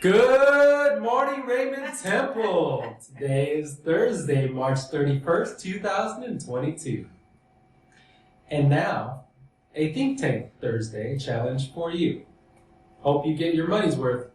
Good morning, Raymond Temple. Today is Thursday, March 31st, 2022. And now, a Think Tank Thursday challenge for you. Hope you get your money's worth.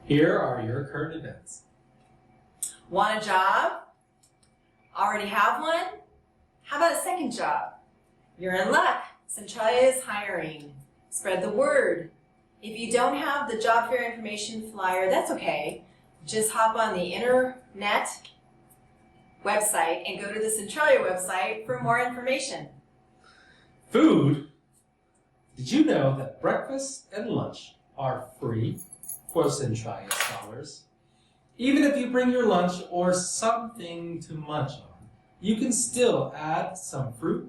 Here are your current events. Want a job? Already have one? How about a second job? You're in luck. Centralia is hiring. Spread the word. If you don't have the job fair information flyer, that's okay. Just hop on the internet website and go to the Centralia website for more information. Food. Did you know that breakfast and lunch are free for Centralia scholars? Even if you bring your lunch or something to munch on, you can still add some fruit,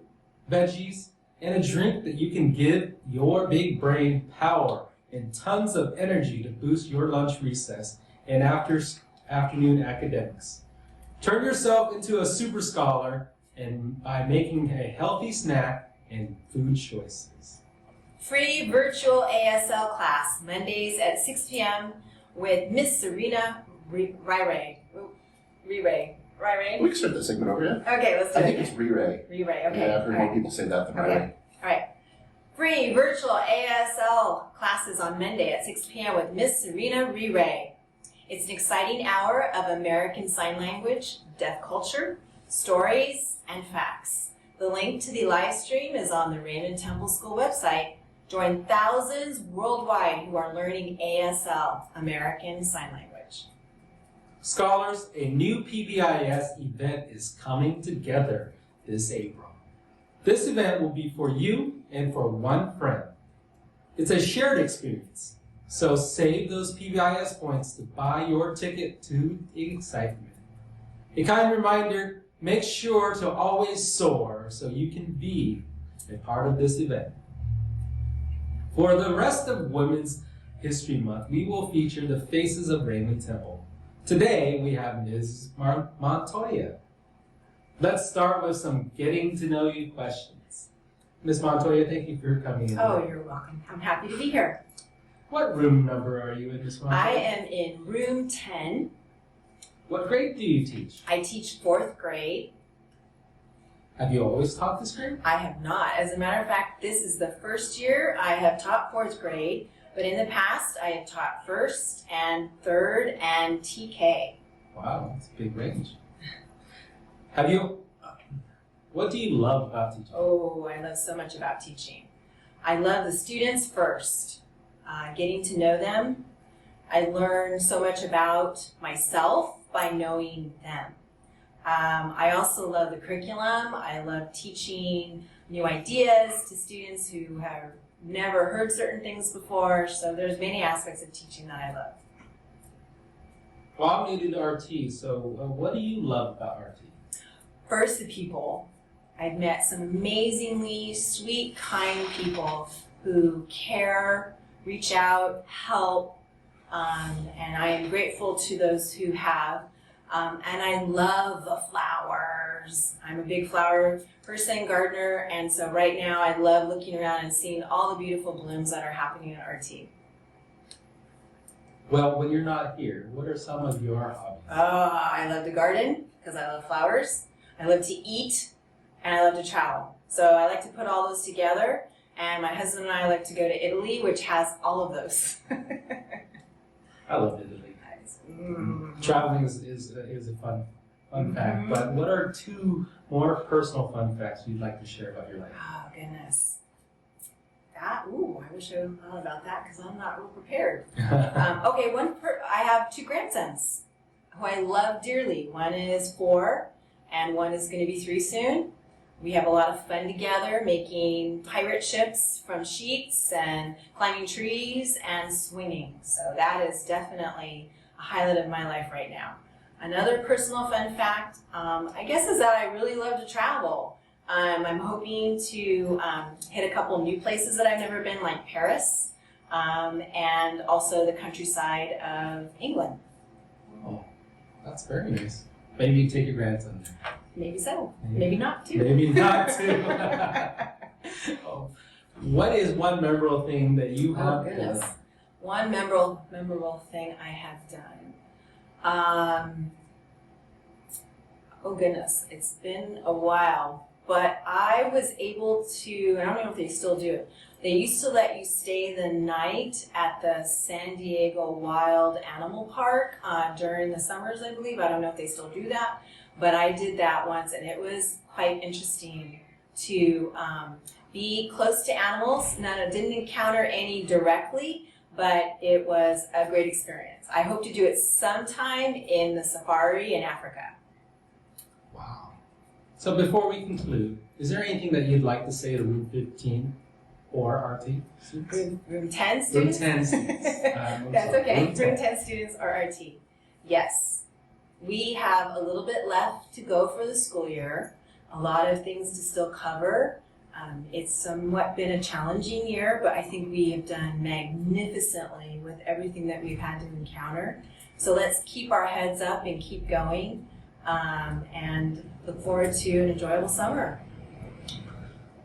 veggies, and a drink that you can give your big brain power and tons of energy to boost your lunch recess and afternoon academics. Turn yourself into a super scholar and by making a healthy snack and food choices. Free virtual ASL class, Mondays at 6 p.m. with Miss Serena Ray. We can start the segment over, yeah? Okay, let's do I it. think it's Re-Ray. Re-Ray, okay. Yeah, I've heard more people say that than Ray. Okay, all right. Free virtual ASL classes on Monday at 6 p.m. with Miss Serena Re-Ray. It's an exciting hour of American Sign Language, deaf culture, stories, and facts. The link to the live stream is on the Raymond Temple School website. Join thousands worldwide who are learning ASL, American Sign Language. Scholars, a new PBIS event is coming together this April. This event will be for you and for one friend. It's a shared experience, so save those PBIS points to buy your ticket to the excitement. A kind reminder, make sure to always soar so you can be a part of this event. For the rest of Women's History Month, we will feature the faces of Raymond Temple. Today, we have Ms. Montoya. Let's start with some getting to know you questions. Ms. Montoya, thank you for coming in. Oh, you're welcome. I'm happy to be here. What room number are you in, Ms. Montoya? I am in room 10. What grade do you teach? I teach 4th grade. Have you always taught this grade? I have not. As a matter of fact, this is the first year I have taught 4th grade, but in the past I have taught 1st and 3rd and TK. Wow, that's a big range. What do you love about teaching? Oh, I love so much about teaching. I love the students first, getting to know them. I learn so much about myself by knowing them. I also love the curriculum. I love teaching new ideas to students who have never heard certain things before. So there's many aspects of teaching that I love. Well, I'm new to RT, so what do you love about RT? First, the people. I've met some amazingly sweet, kind people who care, reach out, help, and I am grateful to those who have. And I love the flowers. I'm a big flower person, gardener, and so right now I love looking around and seeing all the beautiful blooms that are happening at RT. Well, when you're not here, what are some of your hobbies? I love to garden because I love flowers. I love to eat, and I love to travel. So I like to put all those together, and my husband and I like to go to Italy, which has all of those. I love Italy. Traveling is a fun fact, but what are 2 more personal fun facts you'd like to share about your life? Oh, goodness. that. Ooh, I wish I would thought about that because I'm not real prepared. Okay, I have 2 grandsons who I love dearly. One is 4 and one is going to be 3 soon. We have a lot of fun together making pirate ships from sheets and climbing trees and swinging. So that is definitely a highlight of my life right now. Another personal fun fact, I guess, is that I really love to travel. I'm hoping to hit a couple new places that I've never been, like Paris, and also the countryside of England. Oh, that's very nice. Maybe you take your grandson there. Maybe so. Maybe not too. Maybe not too. Oh. What is one memorable thing that you have done? One memorable thing I have done. Oh goodness, it's been a while. But I was able to, I don't know if they still do it, they used to let you stay the night at the San Diego Wild Animal Park during the summers, I believe. I don't know if they still do that, but I did that once, and it was quite interesting to be close to animals. Now, I didn't encounter any directly, but it was a great experience. I hope to do it sometime in the safari in Africa. Wow. So before we conclude, is there anything that you'd like to say to Room 15 or RT students? Room 10 students? Room 10 students. That's okay. Room 10 students or RT. Yes. We have a little bit left to go for the school year. A lot of things to still cover. It's somewhat been a challenging year, but I think we have done magnificently with everything that we've had to encounter. So let's keep our heads up and keep going. And look forward to an enjoyable summer.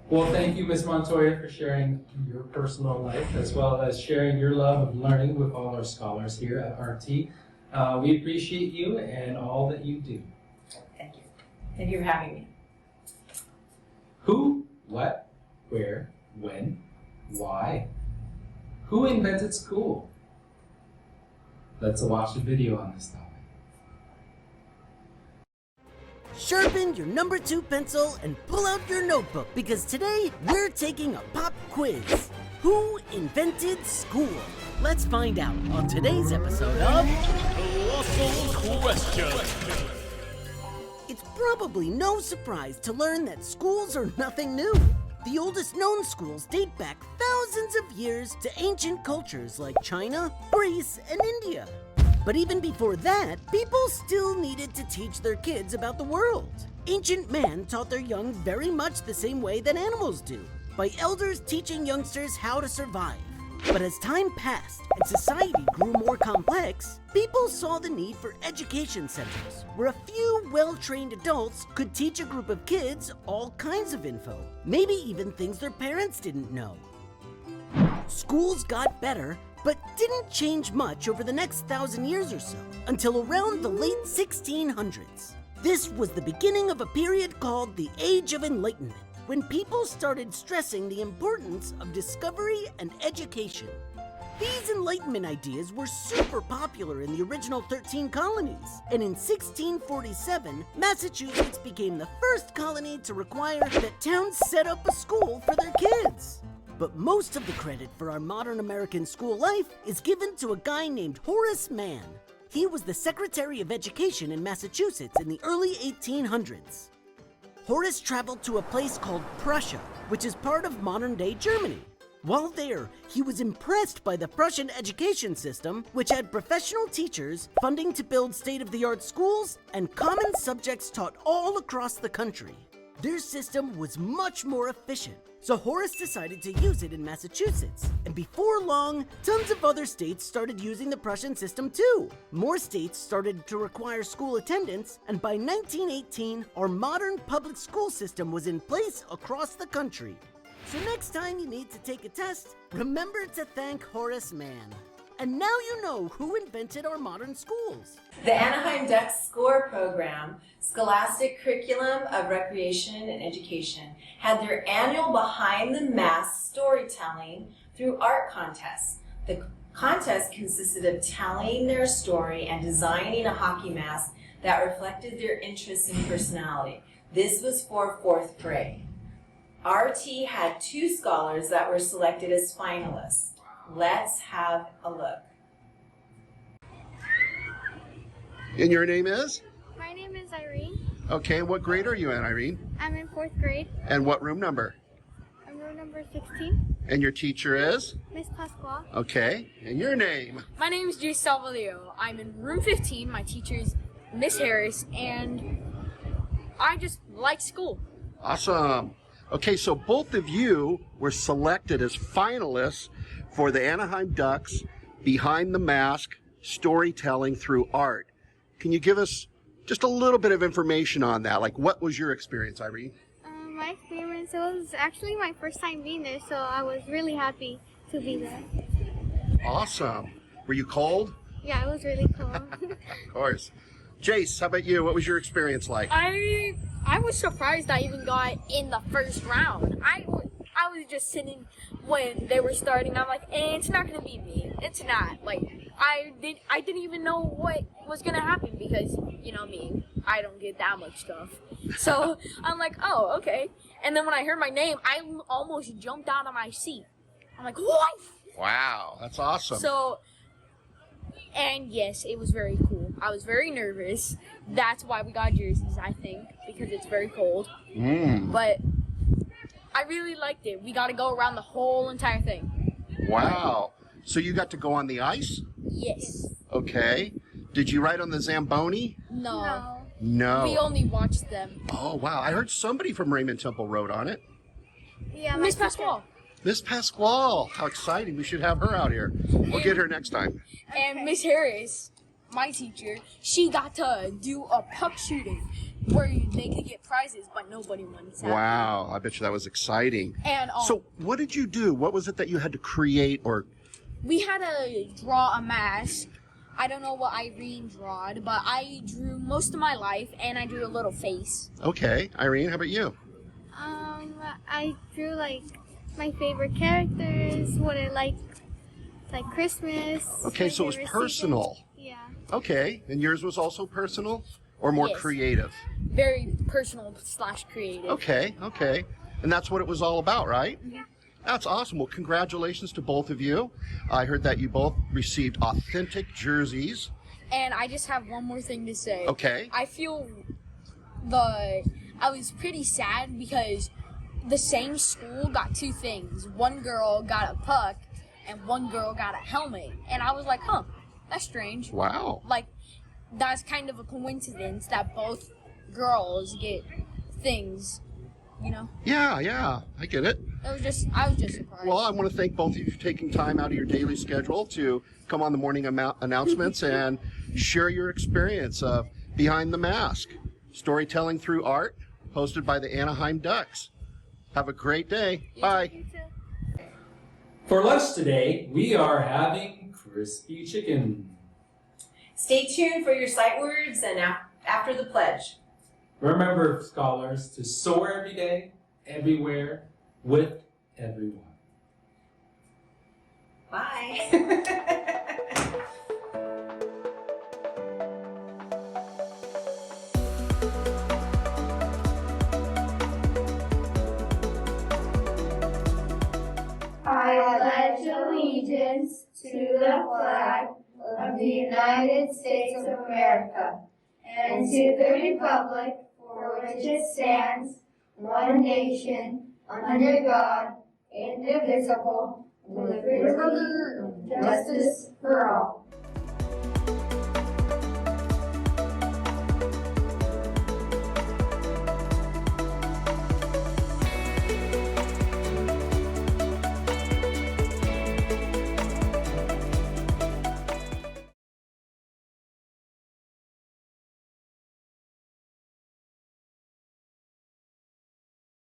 Well, thank you, Ms. Montoya, for sharing your personal life as well as sharing your love of learning with all our scholars here at RT. We appreciate you and all that you do. Thank you. Thank you for having me. Who, what, where, when, why? Who invented school? Let's watch a video on this topic. Sharpen your number 2 pencil and pull out your notebook because today we're taking a pop quiz. Who invented school? Let's find out on today's episode of Colossal Question. It's probably no surprise to learn that schools are nothing new. The oldest known schools date back thousands of years to ancient cultures like China, Greece, and India. But even before that, people still needed to teach their kids about the world. Ancient man taught their young very much the same way that animals do, by elders teaching youngsters how to survive. But as time passed and society grew more complex, people saw the need for education centers, where a few well-trained adults could teach a group of kids all kinds of info, maybe even things their parents didn't know. Schools got better, but didn't change much over the next 1,000 years or so, until around the late 1600s. This was the beginning of a period called the Age of Enlightenment, when people started stressing the importance of discovery and education. These Enlightenment ideas were super popular in the original 13 colonies, and in 1647, Massachusetts became the first colony to require that towns set up a school for their kids. But most of the credit for our modern American school life is given to a guy named Horace Mann. He was the Secretary of Education in Massachusetts in the early 1800s. Horace traveled to a place called Prussia, which is part of modern-day Germany. While there, he was impressed by the Prussian education system, which had professional teachers, funding to build state-of-the-art schools, and common subjects taught all across the country. Their system was much more efficient, so Horace decided to use it in Massachusetts. And before long, tons of other states started using the Prussian system too. More states started to require school attendance, and by 1918, our modern public school system was in place across the country. So next time you need to take a test, remember to thank Horace Mann. And now you know who invented our modern schools. The Anaheim Ducks SCORE program, Scholastic Curriculum of Recreation and Education, had their annual Behind the Mask storytelling through art contests. The contest consisted of telling their story and designing a hockey mask that reflected their interests and personality. This was for 4th grade. Our tea had 2 scholars that were selected as finalists. Let's have a look. And your name is? My name is Irene. Okay, what grade are you in, Irene? I'm in 4th grade. And what room number? I'm room number 16. And your teacher is? Miss Pasqua. Okay, and your name? My name is Jace Salvalio. I'm in room 15. My teacher is Miss Harris, and I just like school. Awesome. Okay, so both of you were selected as finalists for the Anaheim Ducks Behind the Mask Storytelling Through Art. Can you give us just a little bit of information on that? Like, what was your experience, Irene? My experience, it was actually my first time being there, so I was really happy to be there. Awesome. Were you cold? Yeah, it was really cool. Of course. Jace, how about you? What was your experience like? I was surprised I even got in the first round. I was just sitting when they were starting. I'm like, it's not gonna be me. It's not. Like, I didn't even know what was gonna happen because, you know me, I don't get that much stuff. So I'm like, oh, okay. And then when I heard my name, I almost jumped out of my seat. I'm like, what? Wow, that's awesome. So, and yes, it was very cool. I was very nervous. That's why we got jerseys, I think, because it's very cold. But I really liked it. We got to go around the whole entire thing. Wow. So you got to go on the ice? Yes. Okay. Did you ride on the Zamboni? No. No. We only watched them. Oh, wow. I heard somebody from Raymond Temple rode on it. Yeah, Miss Pasquale. Miss Pasquale. How exciting. We should have her out here. We'll get her next time. And Miss Harris, my teacher, she got to do a puck shooting where they could get prizes, but nobody won. Sadly. Wow. I bet you that was exciting. And So what did you do? What was it that you had to create or... we had to draw a mask. I don't know what Irene drawed, but I drew most of my life, and I drew a little face. Okay. Irene, how about you? I drew like my favorite characters, what I like Christmas. Okay, my so it was favorite personal. season. Yeah. Okay. And yours was also personal or more Yes. creative? Very personal / creative. Okay, okay. And that's what it was all about, right? That's awesome. Well, congratulations to both of you. I heard that you both received authentic jerseys. And I just have one more thing to say. Okay. I feel I was pretty sad because the same school got 2 things. One girl got a puck and one girl got a helmet. And I was like, huh, that's strange. Wow. Like, that's kind of a coincidence that both girls get things, you know? Yeah, I get it. I was just surprised. Well, I want to thank both of you for taking time out of your daily schedule to come on the morning announcements and share your experience of Behind the Mask, Storytelling Through Art, hosted by the Anaheim Ducks. Have a great day. Bye. You too. For lunch today, we are having crispy chicken. Stay tuned for your sight words and after the pledge. Remember, scholars, to soar every day, everywhere, with everyone. Bye. I pledge allegiance to the flag of the United States of America and to the republic for which it stands, one nation, under God, indivisible, with liberty and justice for all.